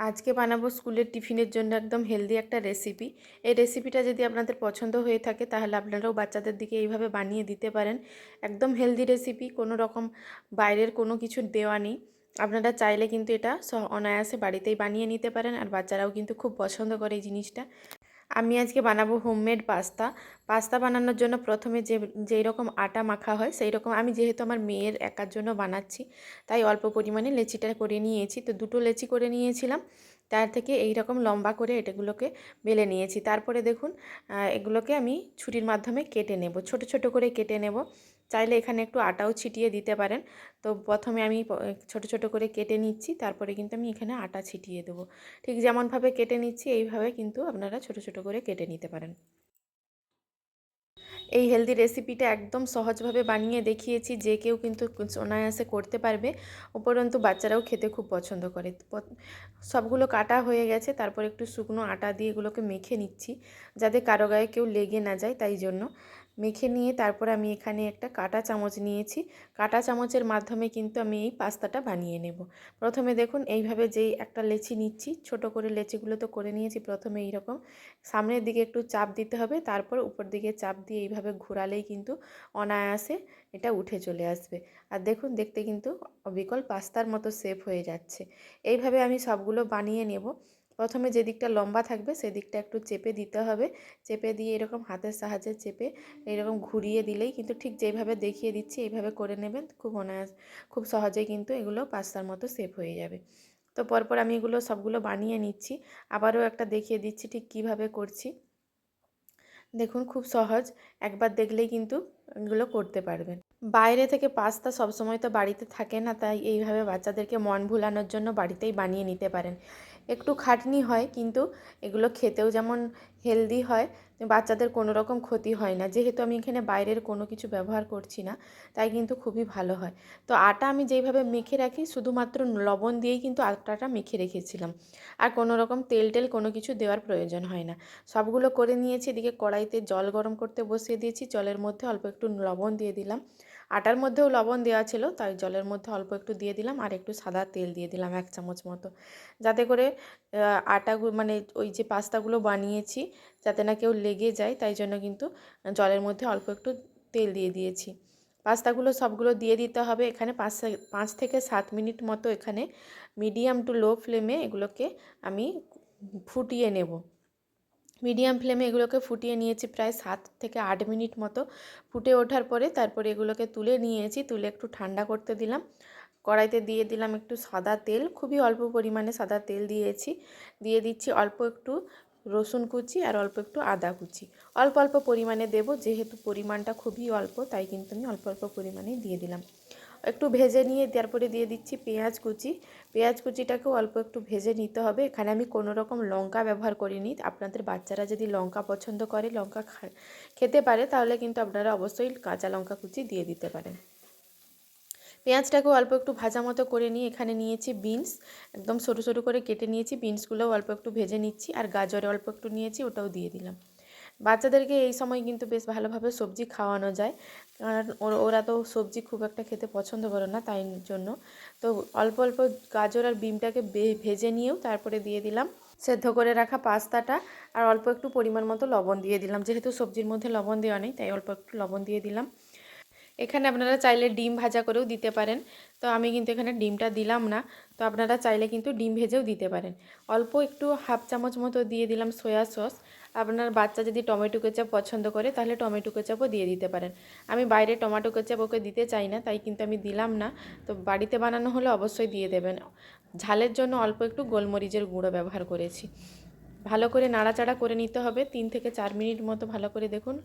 আজকে বানাবো স্কুলের টিফিনের জন্য একদম হেলদি একটা রেসিপি। এই রেসিপিটা যদি আপনাদের পছন্দ হয়ে থাকে তাহলে আপনারাও বাচ্চাদের দিকে এইভাবে বানিয়ে দিতে পারেন। একদম হেলদি রেসিপি, কোনো রকম বাইরের কোনো কিছু দেওয়া নেই। আপনারা চাইলে কিন্তু এটা অনায়াসে বাড়িতেই বানিয়ে নিতে পারেন, আর বাচ্চারাও কিন্তু খুব পছন্দ করে এই জিনিসটা। আমি আজকে বানাবো হোমমেড পাস্তা। পাস্তা বানানোর জন্য প্রথমে যেই রকম আটা মাখা হয় সেই রকম, আমি যেহেতু আমার মেয়ের একার জন্য বানাচ্ছি তাই অল্প পরিমাণে লেচিটা করে নিয়েছি। তো দুটো লেচি করে নিয়েছিলাম, তার থেকে এই রকম লম্বা করে এটাগুলোকে বেলে নিয়েছি। তারপরে দেখুন, এগুলোকে আমি ছুরির মাধ্যমে কেটে নেব, ছোট ছোট করে কেটে নেব। চাইলে এখানে একটু আটাও ছিটিয়ে দিতে পারেন। তো প্রথমে আমি ছোট ছোট করে কেটে নিচ্ছি, তারপরে কিন্তু আমি এখানে আটা ছিটিয়ে দেবো। ঠিক যেমনভাবে কেটে নিচ্ছি এইভাবে কিন্তু আপনারা ছোট ছোট করে কেটে নিতে পারেন। এই হেলদি রেসিপিটা একদম সহজভাবে বানিয়ে দেখিয়েছি, যে কেউ কিন্তু অনায়াসে করতে পারবে। উপরন্তু বাচ্চারাও খেতে খুব পছন্দ করে। সবগুলো কাটা হয়ে গেছে, তারপর একটু শুকনো আটা দিয়ে এগুলোকে মেখে নিচ্ছি, যাতে কারো গায়ে কেউ লেগে না যায়, তাই জন্য মেখে নিয়ে তারপর আমি এখানে একটা কাঁটা চামচ নিয়েছি। কাঁটা চামচের মাধ্যমে কিন্তু আমি এই পাস্তাটা বানিয়ে নেব। প্রথমে দেখুন এইভাবে যেই একটা লেচি নিচ্ছি, ছোট করে লেচিগুলো তো করে নিয়েছি। প্রথমে এইরকম সামনের দিকে একটু চাপ দিতে হবে, তারপর উপর দিকে চাপ দিয়ে এইভাবে ঘোরালেই কিন্তু অনায়াসে এটা উঠে চলে আসবে। আর দেখুন, দেখতে কিন্তু অবিকল পাস্তার মতো শেপ হয়ে যাচ্ছে। এইভাবে আমি সবগুলো বানিয়ে নেব। প্রথমে যে দিকটা লম্বা থাকবে সেদিকটা একটু চেপে দিতে হবে। চেপে দিয়ে এরকম হাতের সাহায্যে চেপে এরকম ঘুরিয়ে দিলেই কিন্তু, ঠিক যেইভাবে দেখিয়ে দিচ্ছি এইভাবে করে নেবেন, খুব সহজেই কিন্তু এগুলো পাস্তার মতো শেপ হয়ে যাবে। তো পরপর আমি এগুলো সবগুলো বানিয়ে নিচ্ছি। আবারও একটা দেখিয়ে দিচ্ছি ঠিক কিভাবে করছি। দেখুন, খুব সহজ, একবার দেখলেই কিন্তু এগুলো করতে পারবেন। বাইরে থেকে পাস্তা সবসময় তো বাড়িতে থাকে না, তাই এইভাবে বাচ্চাদেরকে মন ভুলানোর জন্য বাড়িতেই বানিয়ে নিতে পারেন। একটু খাটনি হয়, কিন্তু এগুলো খেতেও যেমন হেলদি হয়, বাচ্চাদের কোনো রকম ক্ষতি হয় না। যেহেতু আমি এখানে বাইরের কোনো কিছু ব্যবহার করছি না, তাই কিন্তু খুবই ভালো হয়। তো আটা আমি যেইভাবে মেখে রাখি, শুধুমাত্র লবণ দিয়েই কিন্তু আটাটা মেখে রেখেছিলাম, আর কোনো রকম তেল টেল কোনো কিছু দেওয়ার প্রয়োজন হয় না। সবগুলো করে নিয়েছি। এদিকে কড়াইতে জল গরম করতে বসিয়ে দিয়েছি, জলের মধ্যে অল্প একটু লবণ দিয়ে দিলাম। আটার মধ্যেও লবণ দেওয়া ছিল, তাই জলের মধ্যে অল্প একটু দিয়ে দিলাম, আর একটু সাদা তেল দিয়ে দিলাম 1 চামচ মতো, যাতে করে আটাগুলো মানে ওই যে পাস্তাগুলো বানিয়েছি যাতে না কেউ লেগে যায়, তাই জন্য কিন্তু জলের মধ্যে অল্প একটু তেল দিয়ে দিয়েছি। পাস্তাগুলো সবগুলো দিয়ে দিতে হবে। এখানে 5 থেকে 7 মিনিট মতো এখানে মিডিয়াম টু লো ফ্লেমে এগুলোকে আমি ফুটিয়ে নেব। মিডিয়াম ফ্লেমে এগুলোকে ফুটিয়ে নিয়েছি প্রায় 7 থেকে 8 মিনিট মতো। ফুটে ওঠার পরে তারপরে এগুলোকে তুলে নিয়েছি, তুলে একটু ঠান্ডা করতে দিলাম। কড়াইতে দিয়ে দিলাম একটু সাদা তেল, খুবই অল্প পরিমাণে সাদা তেল দিয়েছি। দিয়ে দিচ্ছি অল্প একটু রসুন কুচি আর অল্প একটু আদা কুচি। অল্প অল্প পরিমাণে দেব, যেহেতু পরিমাণটা খুবই অল্প, তাই কিন্তু আমি অল্প অল্প পরিমাণেই দিয়ে দিলাম। একটু ভেজে নিয়ে তারপরে দিয়ে দিচ্ছি পেঁয়াজ কুচি। পেঁয়াজ কুচিটাকেও অল্প একটু ভেজে নিতে হবে। এখানে আমি কোনো রকম লঙ্কা ব্যবহার করিনি। আপনাদের বাচ্চারা যদি লঙ্কা পছন্দ করে, লঙ্কা খেতে পারে, তাহলে কিন্তু আপনারা অবশ্যই কাঁচা লঙ্কা কুচি দিয়ে দিতে পারেন। পেঁয়াজটাকেও অল্প একটু ভাজা মতো করে নিয়ে এখানে নিয়েছি বিনস, একদম ছোটো ছোটো করে কেটে নিয়েছি। বিনসগুলোও অল্প একটু ভেজে নিচ্ছি, আর গাজর অল্প একটু নিয়েছি, ওটাও দিয়ে দিলাম। বাচ্চাদেরকে এই সময় কিন্তু বেশ ভালোভাবে সবজি খাওয়ানো যায়, কারণ ওরা তো সবজি খুব একটা খেতে পছন্দ করে না, তাই জন্য। তো অল্প অল্প গাজর আর বিনটাকে ভেজে নিয়েও তারপরে দিয়ে দিলাম সেদ্ধ করে রাখা পাস্তাটা, আর অল্প একটু পরিমাণ মতো লবণ দিয়ে দিলাম। যেহেতু সবজির মধ্যে লবণ দেওয়া নেই, তাই অল্প একটু লবণ দিয়ে দিলাম। এখানে আপনারা চাইলে ডিম ভাজা করেও দিতে পারেন, তো আমি কিন্তু এখানে ডিমটা দিলাম না। তো আপনারা চাইলে কিন্তু ডিম ভেজেও দিতে পারেন। অল্প একটু হাফ চামচ মতো দিয়ে দিলাম সয়া সস। আপনার বাচ্চা যদি টমেটো কেচাপ পছন্দ করে তাহলে টমেটো কেচাপও দিয়ে দিতে পারেন। আমি বাইরে টমেটো কেচাপ ওকে দিতে চাই না, তাই কিন্তু আমি দিলাম না। তো বাড়িতে বানানো হলে অবশ্যই দিয়ে দেবেন। ঝালের জন্য অল্প একটু গোলমরিচের গুঁড়ো ব্যবহার করেছি। ভালো করে নাড়াচাড়া করে নিতে হবে 3 থেকে 4 মিনিট মতো। ভালো করে দেখুন,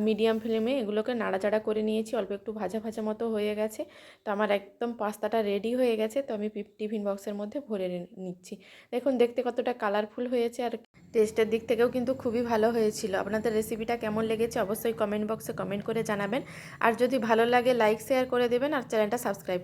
মিডিয়াম ফ্লেমে এগুলোকে নাড়াচাড়া করে নিয়েছি, অল্প একটু ভাজা ভাজা মতো হয়ে গেছে। তো আমার একদম পাস্তাটা রেডি হয়ে গেছে। তো আমি টিফিন বক্সের মধ্যে ভরে নিচ্ছি। দেখুন দেখতে কতটা কালারফুল হয়েছে, আর টেস্টের দিক থেকেও কিন্তু খুবই ভালো হয়েছিল। আপনাদের রেসিপিটা কেমন লেগেছে অবশ্যই কমেন্ট বক্সে কমেন্ট করে জানাবেন। আর যদি ভালো লাগে লাইক শেয়ার করে দেবেন, আর চ্যানেলটা সাবস্ক্রাইব